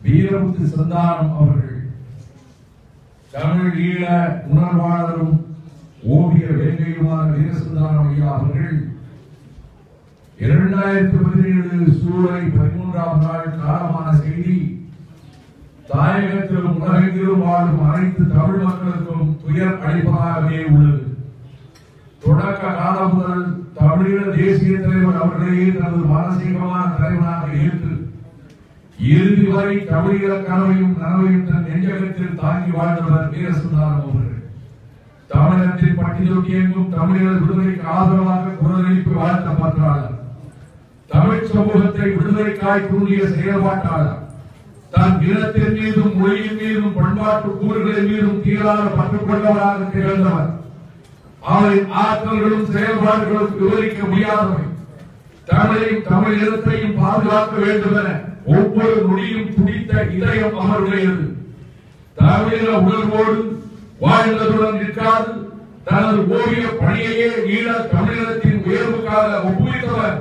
வீரமுத்து சந்தானம் அவர்கள், தமிழ் ஈழ உணர்வாளரும் ஓவிய வேங்கையுமான வீரசந்தானம் ஐயா அவர்கள் 2017 ஜூலை 13ஆம் நாள் காலமான செய்தி தாயகத்திலும் உலகெங்கிலும் வாழும் அனைத்து தமிழ் மக்களுக்கும் துயர் அளிப்பதாகவே உள்ளது. தொடக்க காலம் முதல் தமிழீழ தேசிய தலைவர் அவர்களையே தனது மானசீகமான தலைவராக ஏற்று இறுதி வரை தமிழீழ கனவையும் நனவையும் தன் நெஞ்சகத்தில் தாங்கி வாழ்ந்தவர் வீரசந்தானம் அவர்கள். தமிழகத்தில் பட்டி தொட்டி எங்கும் தமிழீழ விடுதலைக்கு ஆதரவாக குரல் எழுப்பி வாழ்த்த பற்றாளர், தமிழ் சமூகத்தை விடுதலைக்காய் தூண்டிய செயல்பாட்டாளர், தன் இனத்தின் மீதும் மொழியின் மீதும் பண்பாட்டு கூறுகளின் மீதும் தீராத பற்று கொண்டவராக திகழ்ந்தவர். அவரின் ஆற்றல்களும் செயல்பாடுகளும் விவரிக்க முடியாதவை. தமிழையும் தமிழ் இனத்தையும் பாதுகாக்க வேண்டும் என ஒவ்வொரு நொடியும் துடித்த இதயம் அவருடையது. தமிழீழ உணர்வோடு வாழ்ந்ததுடன் நிற்காது தனது ஓவிய பணியையே ஈழ தமிழினத்தின் உயர்வுக்காக ஒப்புவித்தவர்.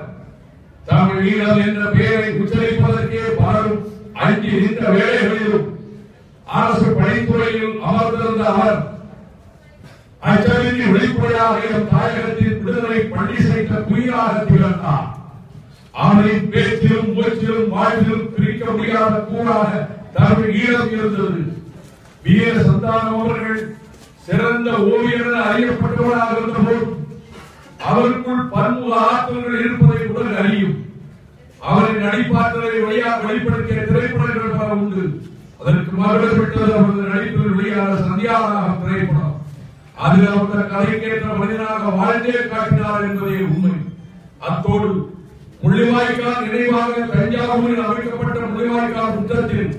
தமிழ் ஈழம் என்ற பெயரை உச்சரிப்பதற்கே பலரும் அஞ்சு நின்ற வேளைகளிலும் அரசு பணித்துறையில் அமர்ந்திருந்த அவர் அச்சமின்றி வெளிப்படையாக தாயகத்தின் விடுதலை பணி செய்த குயிலாக திகழ்ந்தார். அவரின் பேச்சிலும் மூச்சிலும் வாழ்விலும் பிரிக்க முடியாத கூறாக தமிழ் ஈழம் இருந்தது. வீரசந்தானம் அவர்கள் சிறந்த ஓவியர் என அறியப்பட்டவராக இருந்தபோது அவருக்குள் பன்முக ஆற்றல்கள் இருப்பதை உடல் அறியும். அவரின் நடிப்பாற்றலை வெளிப்படுத்திய திரைப்படங்கள் பல உண்டு. அதற்கு மறுபடியும் பெற்றது அவரது நடிப்பில் வெளியான சந்தியாராக திரைப்படம். அதில் அவர் கதைக்கேற்ற மனிதனாக வாழ்ந்தே காட்டினார் என்பதே உண்மை. அத்தோடு முள்ளிவாய்க்கால் நினைவாக தஞ்சாவூரில் அமைக்கப்பட்ட முள்ளிவாய்க்கால் புத்தகத்தில்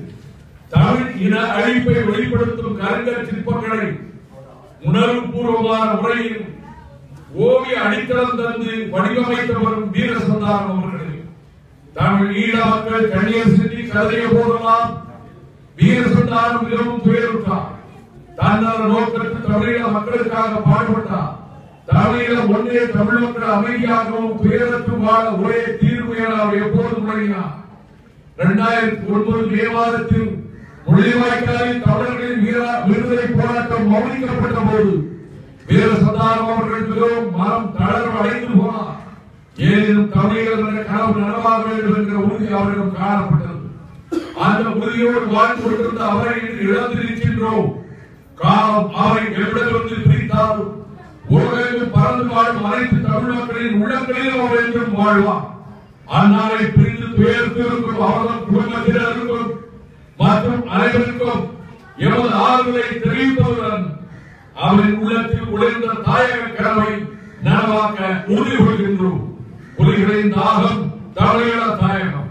தமிழ் இன அழிப்பை வெளிப்படுத்தும் கருங்கல் சிற்பங்களை உணர்வுபூர்வமான முறையில் ஓவிய அடித்தளம் தந்து வடிவமைத்த வரும் வீரசந்தானம் அவர்களே, தமிழ் ஈழ மக்கள் கண்ணீர் சிந்தி கதறிய போதெல்லாம் வீரசந்தானம் மிகவும் துயருற்றார். தன்னல நோக்கத்தில் தமிழீழ மக்களுக்காக பாடுபட்டார். தமிழீழம் ஒன்றே தமிழ் மக்கள் அமைதியாகவும் துயரற்று வாழ ஒரே தீர்வு என அவர் எப்போதும் முழங்கினார். 2009 மே மாதத்தில் முள்ளிவாய்க்காலில் தமிழர்களின் விடுதலை போராட்டம் மௌனிக்கப்பட்ட போது வீரசந்தானம் அவர்கள் மிகவும் மனம் தளர்வு அடைந்து போனார். ஏனெனும் தமிழர்கள் கனவு நனவாக வேண்டும் என்ற உறுதி அவரிடம் காணப்பட்டது. அந்த உறுதியோடு வாழ்ந்து கொண்டிருந்த அவரை இழந்து நிற்கின்றோம். காலம் அவரை எவ்விடமிருந்து பிரித்தாலும் உலகெங்கும் பறந்து வாழும் அனைத்து தமிழ் மக்களின் உள்ளங்களிலும் அவர் என்றும் வாழ்வார். அந்நாளை பிரிந்து துயர்த்து இருக்கும் அவர்கள் குடும்பத்தினருக்கும் மற்றும் அனைவருக்கும் எமது ஆறுதலை தெரிவிப்பதுடன் அவரின் உள்ளத்தில் உழைந்த தாயக கனவை நனவாக்க உறுதி கொள்கின்றோம். புலிகளின் தாகம் தமிழீழ தாயகம்.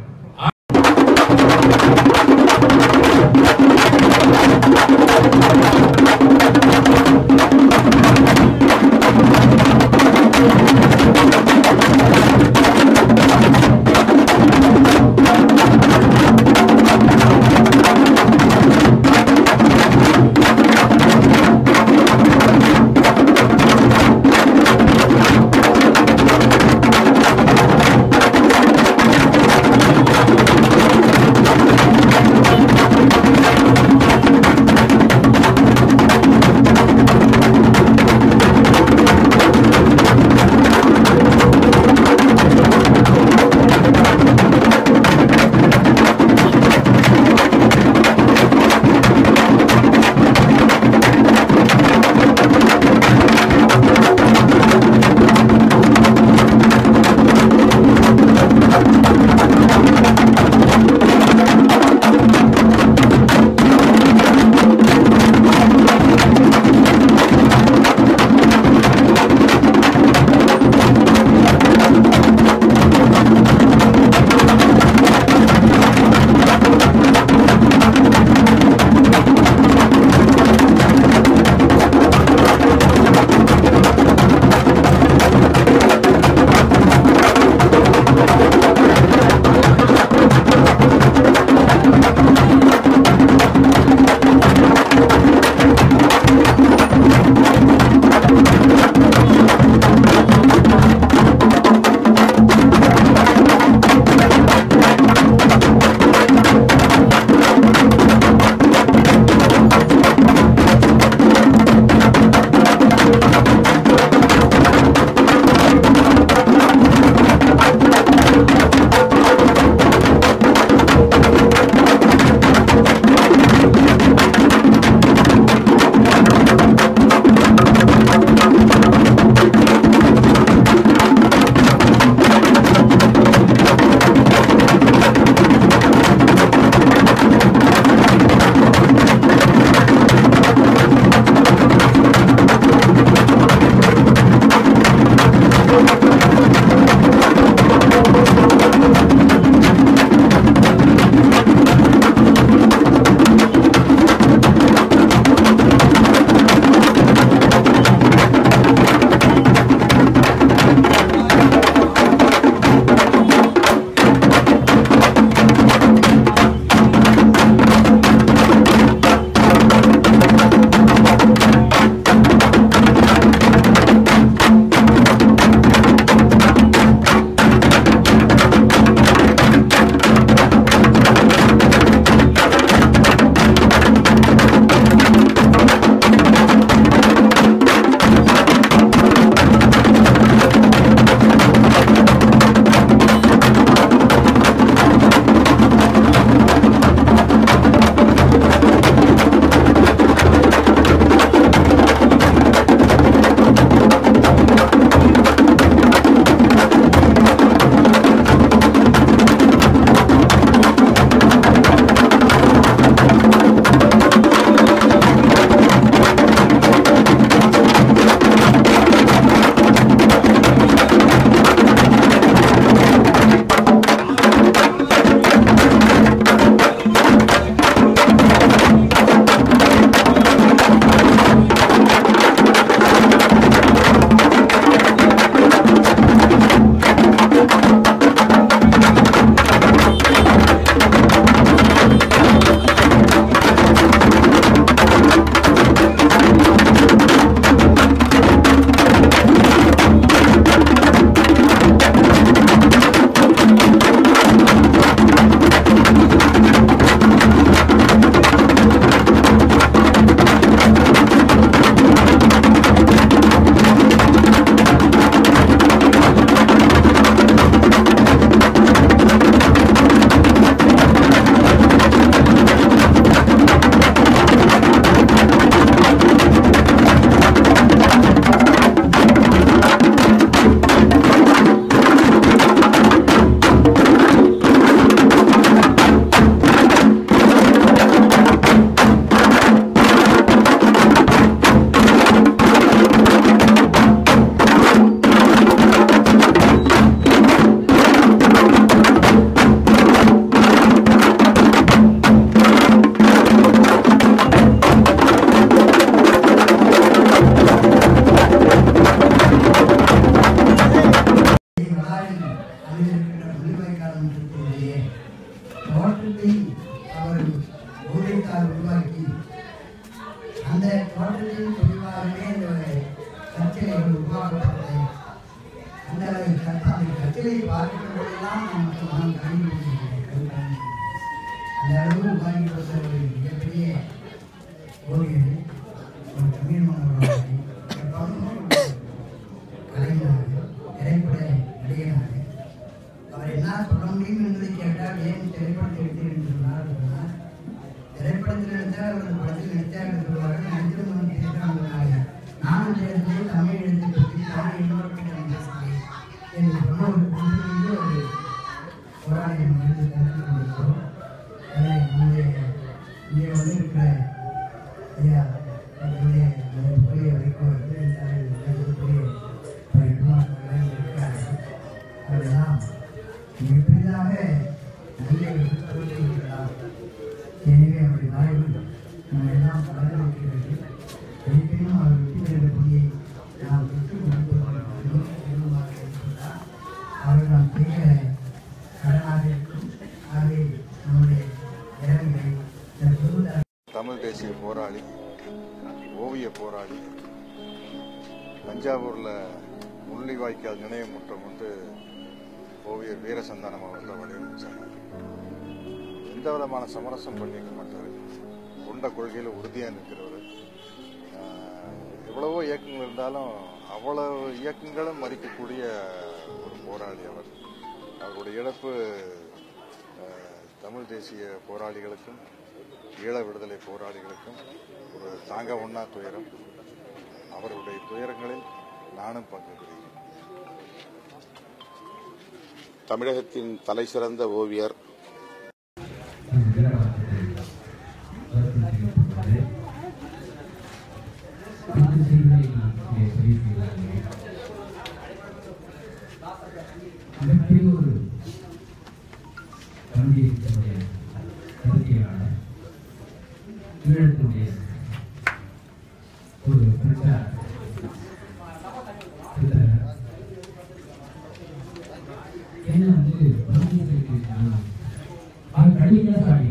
அந்த கற்றலை பார்க்கிற போதெல்லாம் நமக்கு மனம் கலங்கி அந்த அளவு உருவாகி கொடுத்த ஒரு மிகப்பெரிய ஓவியர், ஒரு தமிழ் மாணவராக கலைஞர், திரைப்பட நடிகனாக அவர் என்ன சொல்ல முடியும் என்பதை கேட்டால், ஏன் திரைப்படத்தை எடுத்தேன் என்று சொன்னார். திரைப்படத்தில் எடுத்தால் அவரது படத்தில் நடித்தார் என்று சொல்வார்கள். நடித்திருந்தவன் பேசுகிறாங்க, நானும் பேசுகிறேன் தமிழ் எழுத்தை பற்றி, தமிழ் இன்னொரு பேசுகிறேன் என்று சொன்ன ஒரு புரிந்து ஒரு போராடி எழுதி கருத்து கொண்டிருக்கிறோம். அதை இங்கே வந்து இருக்கிற ஐயா புதிய வைக்கோல் இருக்கிறார்கள். அவரெல்லாம் மிகப்பெரிதாக நல்ல இருக்கிறார். எனவே அவருடைய மறைவு நம்ம எல்லாம் கலந்து வைக்கிறது. இருப்பினும் அவர் வெற்றி பெறுகிற கொடியை நாம் பெற்று கொடுப்பதாக இருக்கின்றார். அவர் நாம் செய்கிற கடனாக இருக்கும். ஆகவே நம்முடைய இறங்களை தமிழ் தேசிய போராளி, ஓவிய போராளி, தஞ்சாவூர்ல முள்ளிவாய்க்கால் நினைவு முற்றம் வந்து ஓவியர் வீரசந்தானம் அவர்கள் வடிவமைச்சாங்க. எந்த விதமான சமரசம் பண்ணிக்க மாட்டார். கொண்ட கொள்கையில் உறுதியாக நிற்கிறவர். எவ்வளவோ இயக்கங்கள் இருந்தாலும் அவ்வளவு இயக்கங்களும் மதிக்கக்கூடிய ஒரு போராளி அவர். அவருடைய இழப்பு தமிழ் தேசிய போராளிகளுக்கும் ஈழ விடுதலை போராளிகளுக்கும் ஒரு தாங்க ஒண்ணா துயரம். அவருடைய துயரங்களில் நானும் பங்கு பெறுகிறேன். தமிழகத்தின் தலை சிறந்த ஓவியர் ஒரு என்ன வந்து அது கடின சாடி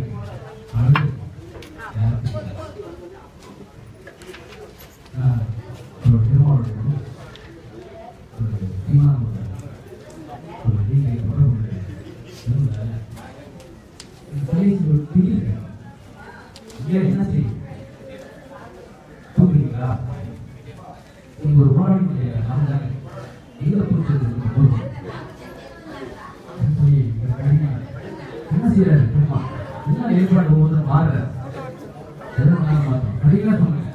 ஒரு திருமாவளவன் ஒரு சீமானோட ஒரு நீங்க என்ன செய்யும் தூங்குறீங்களா? நீங்க ஒரு போராடி நாம தானே எங்க புரிஞ்சது என்ன செய்யறாரு? என்ன ஏற்பாடு ஒவ்வொன்றும் மாறுற படிக்கலாம் சொன்னேன்.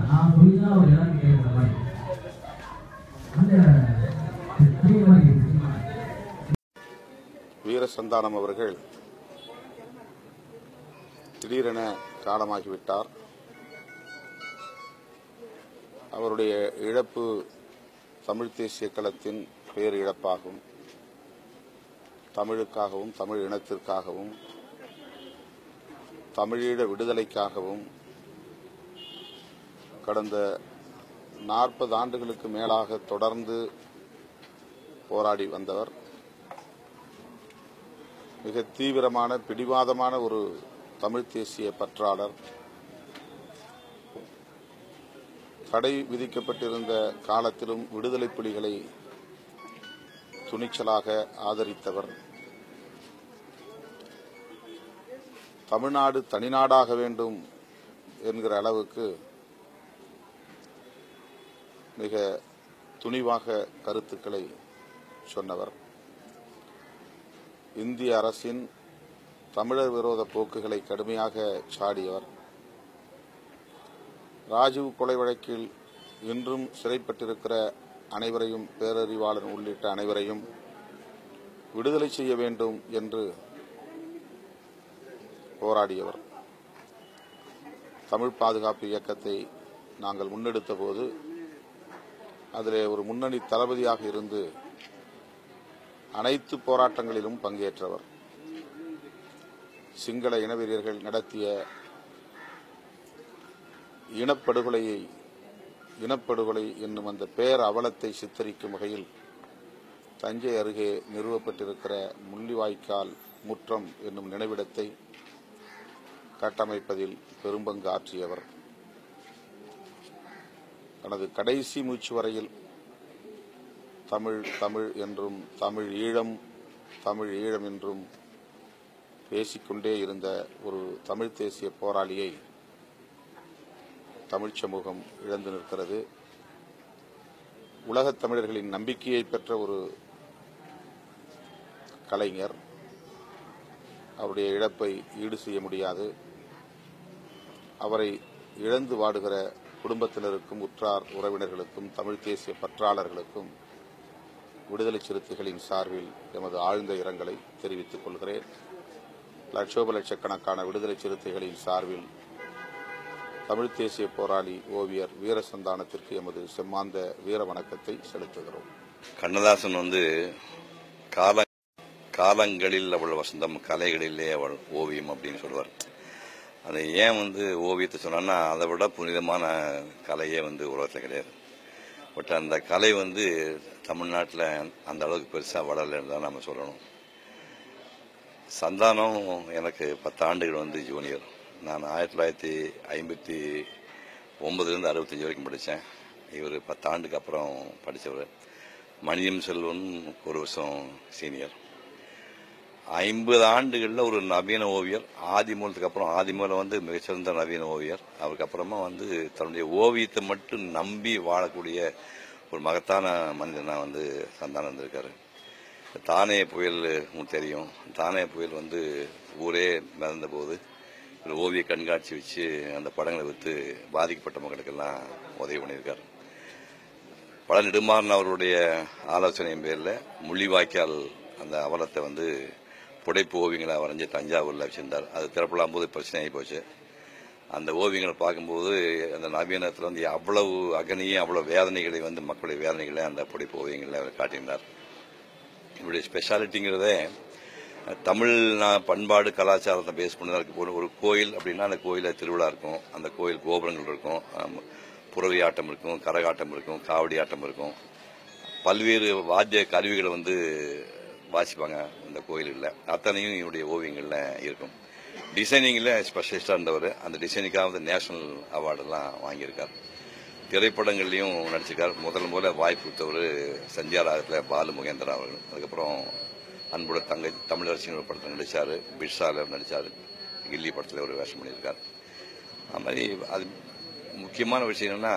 நான் சொல்லிதான் அவர் எல்லாரும் கேட்கிற மாதிரி அந்த மாதிரி வீரசந்தானம் அவர்கள் திடீரென காலமாகிவிட்டார். அவருடைய இழப்பு தமிழ் தேசிய களத்தின் பேர் இழப்பாகும். தமிழுக்காகவும் தமிழ் இனத்திற்காகவும் தமிழீழ விடுதலைக்காகவும் கடந்த 40 ஆண்டுகளுக்கு மேலாக தொடர்ந்து போராடி வந்தவர். மிக தீவிரமான பிடிவாதமான ஒரு தமிழ் தேசிய பற்றாளர். தடை விதிக்கப்பட்டிருந்த காலத்திலும் விடுதலை புலிகளை துணிச்சலாக ஆதரித்தவர். தமிழ்நாடு தனிநாடாக வேண்டும் என்கிற அளவுக்கு மிக துணிவாக கருத்துக்களை சொன்னவர். இந்திய அரசின் தமிழர் விரோத போக்குகளை கடுமையாக சாடியவர். ராஜீவ் கொலை வழக்கில் இன்றும் சிறைப்பட்டிருக்கிற அனைவரையும், பேரறிவாளன் உள்ளிட்ட அனைவரையும் விடுதலை செய்ய வேண்டும் என்று போராடியவர். தமிழ் பாதுகாப்பு இயக்கத்தை நாங்கள் முன்னெடுத்த போது அதிலே ஒரு முன்னணி தளபதியாக இருந்து அனைத்து போராட்டங்களிலும் பங்கேற்றவர். சிங்கள இனவெறியர்கள் நடத்திய இனப்படுகொலை என்னும் அந்த பேர் அவலத்தை சித்தரிக்கும் வகையில் தஞ்சை அருகே நிறுவப்பட்டிருக்கிற முள்ளிவாய்க்கால் முற்றம் என்னும் நினைவிடத்தை கட்டமைப்பதில் பெரும்பங்கு ஆற்றியவர். தனது கடைசி மூச்சு வரையில் தமிழ் தமிழ் என்றும் தமிழ் ஈழம் என்றும் பேசிக்கொண்டே இருந்த ஒரு தமிழ் தேசிய போராளியை தமிழ் சமூகம் இழந்து நிற்கிறது. உலகத் தமிழர்களின் நம்பிக்கையை பெற்ற ஒரு கலைஞர். அவருடைய இழப்பை ஈடு செய்ய முடியாது. அவரை இழந்து வாடுகிற குடும்பத்தினருக்கும் உற்றார் உறவினர்களுக்கும் தமிழ் தேசிய பற்றாளர்களுக்கும் விடுதலை சிறுத்தைகளின் சார்பில் எமது ஆழ்ந்த இரங்கலை தெரிவித்துக் கொள்கிறேன். லட்சோப-லட்சக்கணக்கான விடுதலை சிறுத்தைகளின் சார்பில் தமிழ் தேசிய போராளி ஓவியர் வீரசந்தானத்திற்கு எமது செம்மாந்த வீர வணக்கத்தை செலுத்துகிறோம். கண்ணதாசன் காலங்களில் அவள் வசந்தம், கலைகளிலே அவள் ஓவியம் அப்படின்னு சொல்லுவார். அதை ஏன் ஓவியத்தை சொன்னா, அதை விட புனிதமான கலையே உலகத்தில் கிடையாது. பட் அந்த கலை தமிழ்நாட்டில் அந்த அளவுக்கு பெருசாக வளரலன்னு தான் நம்ம சொல்லணும். சந்தானம் எனக்கு 10 ஆண்டுகள் ஜூனியர். நான் 1959 65 வரைக்கும் படித்தேன். இவர் 10 ஆண்டுக்கு அப்புறம் படித்தவர். மணியம் செல்வன் ஒரு வருஷம் சீனியர். 50 ஆண்டுகளில் ஒரு நவீன ஓவியர். ஆதிமூலத்துக்கு அப்புறம் ஆதிமூலம் மிகச்சிறந்த நவீன ஓவியர். அவருக்கு அப்புறமா தன்னுடைய ஓவியத்தை மட்டும் நம்பி வாழக்கூடிய ஒரு மகத்தான மனிதனா சந்தானம் இருந்திருக்காரு. தானே புயல் உங்களுக்கு தெரியும். தானே புயல் ஊரே மிதந்த போது ஒரு ஓவிய கண்காட்சி வச்சு அந்த படங்களை விற்று பாதிக்கப்பட்ட மக்களுக்கெல்லாம் உதவி பண்ணியிருக்காரு. பல நெடுமாறன் அவருடைய ஆலோசனையின் பேரில் முள்ளிவாய்க்கால் அந்த அவலத்தை புடைப்பு ஓவியங்களை வரைஞ்சி தஞ்சாவூரில் வச்சிருந்தார். அது திறப்பலாம் போது பிரச்சனையாகி போச்சு. அந்த ஓவியங்களை பார்க்கும்போது அந்த நவீனத்தில் அவ்வளவு அகனியும் அவ்வளவு வேதனைகளை மக்களுடைய வேதனைகளை அந்த புடைப்பு ஓவியங்களை அவர் காட்டியிருந்தார். இவருடைய ஸ்பெஷாலிட்டிங்கிறதே தமிழ் பண்பாடு கலாச்சாரத்தை பேஸ் பண்ணி ஒரு கோயில் அப்படின்னா அந்த கோயிலில் திருவிழா இருக்கும். அந்த கோயில் கோபுரங்கள் இருக்கும், புறவி ஆட்டம் இருக்கும், கரகாட்டம் இருக்கும், காவடி ஆட்டம் இருக்கும். பல்வேறு வாத்திய கருவிகளை வாசிப்பாங்க இந்த கோயில்களில். அத்தனையும் இவருடைய ஓவியங்களில் இருக்கும். டிசைனிங்கில் ஸ்பெஷலிஸ்டாக இருந்தவர். அந்த டிசைனிங்காக நேஷனல் அவார்டெல்லாம் வாங்கியிருக்கார். திரைப்படங்கள்லையும் நடிச்சிருக்கார். முதல்ல வாய்ப்பு கொடுத்தவர் சந்தியா ராகத்தில் பாலு முகேந்திரன் அவர்கள். அதுக்கப்புறம் அன்போட தங்கை தமிழரசின் ஒரு படத்தில் நடித்தார். பிட்ஸாவில் நடித்தார். கில்லி படத்தில் ஒரு வேஷம் பண்ணியிருக்கார். அது மாதிரி அது முக்கியமான விஷயம் என்னன்னா,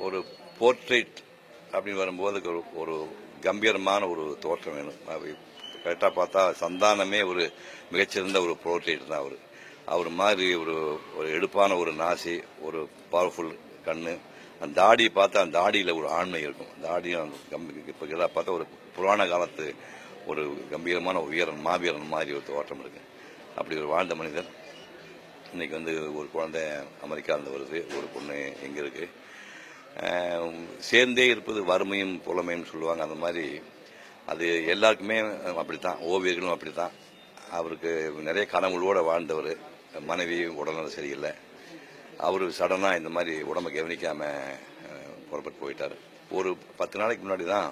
ஒரு போர்ட்ரேட் அப்படின்னு வரும்போது ஒரு கம்பீரமான ஒரு தோற்றம் வேணும். கரெக்டாக பார்த்தா சந்தானமே ஒரு மிகச்சிறந்த ஒரு போர்ட்ரேட் தான் அவர். அவர் மாதிரி ஒரு எடுப்பான ஒரு நாசி, ஒரு பவர்ஃபுல் கண்ணு, அந்த தாடியை பார்த்தா அந்த தாடியில் ஒரு ஆண்மை இருக்கும். தாடியும் இப்போ பார்த்தா ஒரு புராண காலத்து ஒரு கம்பீரமான வீரன், மாவீரன் மாதிரி ஒரு தோற்றம் இருக்கு. அப்படி ஒரு வாழ்ந்த மனிதர். இன்னைக்கு ஒரு குழந்தை அமெரிக்காவில் வருது, ஒரு பொண்ணு எங்கே இருக்கு. சேர்ந்தே இருப்பது வறுமையும் புலமையும் சொல்லுவாங்க. அந்த மாதிரி அது எல்லாருக்குமே அப்படித்தான். ஓவியர்களும் அப்படித்தான். அவருக்கு நிறைய கனவுகளோடு வாழ்ந்தவர். மனைவி உடல்நலம் சரியில்லை. அவர் சடனாக இந்த மாதிரி உடம்பை கவனிக்காம புறப்பட்டு போயிட்டார். ஒரு 10 நாளைக்கு முன்னாடி தான்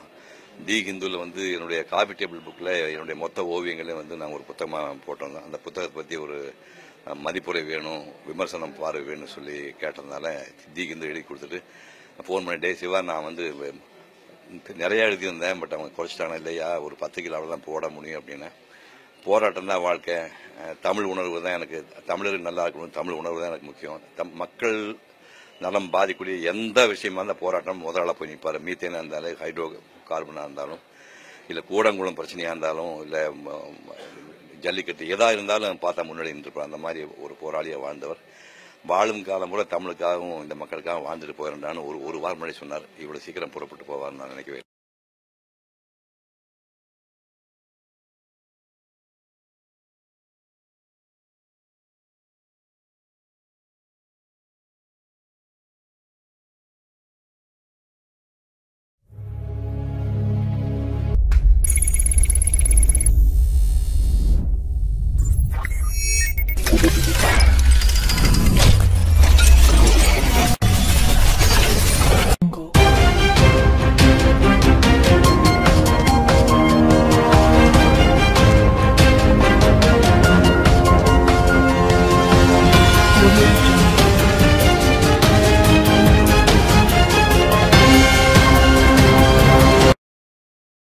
தி ஹிந்துவில் என்னுடைய காபி டேபிள் புக்கில் என்னுடைய மொத்த ஓவியங்களையும் நான் ஒரு புத்தகமாக போட்டிருந்தேன். அந்த புத்தகத்தை பற்றி ஒரு மதிப்புரை வேணும், விமர்சனம் பார்வை வேணும்னு சொல்லி கேட்டதுனால தி ஹிந்து எழுதி கொடுத்துட்டு ஃபோன் பண்ணிட்டே, சிவா நான் நிறையா எழுதியிருந்தேன், பட் அவங்க குறைச்சிட்டாங்க. இல்லையா, ஒரு 10 கிலோ தான் போட முடியும் அப்படின்னு. போராட்டம் தான் வாழ்க்கை. தமிழ் உணர்வு தான் எனக்கு, தமிழர்கள் நல்லா இருக்கணும், தமிழ் உணர்வு தான் எனக்கு முக்கியம். மக்கள் நலம் பாதிக்கூடிய எந்த விஷயமா இருந்தால் போராட்டம் முதலாள போய் நிற்பார். மீத்தேனாக இருந்தாலும், ஹைட்ரோ கார்பனாக இருந்தாலும், இல்லை கூடங்குளம் பிரச்சனையாக இருந்தாலும், இல்லை ஜல்லிக்கட்டு எதாக இருந்தாலும் பார்த்தா முன்னாடி நின்றுப்பார். அந்த மாதிரி ஒரு போராளியாக வாழ்ந்தவர். வாழும் காலம் கூட தமிழுக்காகவும் இந்த மக்களுக்காகவும் வாழ்ந்துட்டு போயிருந்தான்னு ஒரு வாரம் முன்னாடி சொன்னார். இவ்வளவு சீக்கிரம் புறப்பட்டு போவார்னு நான் நினைக்கவே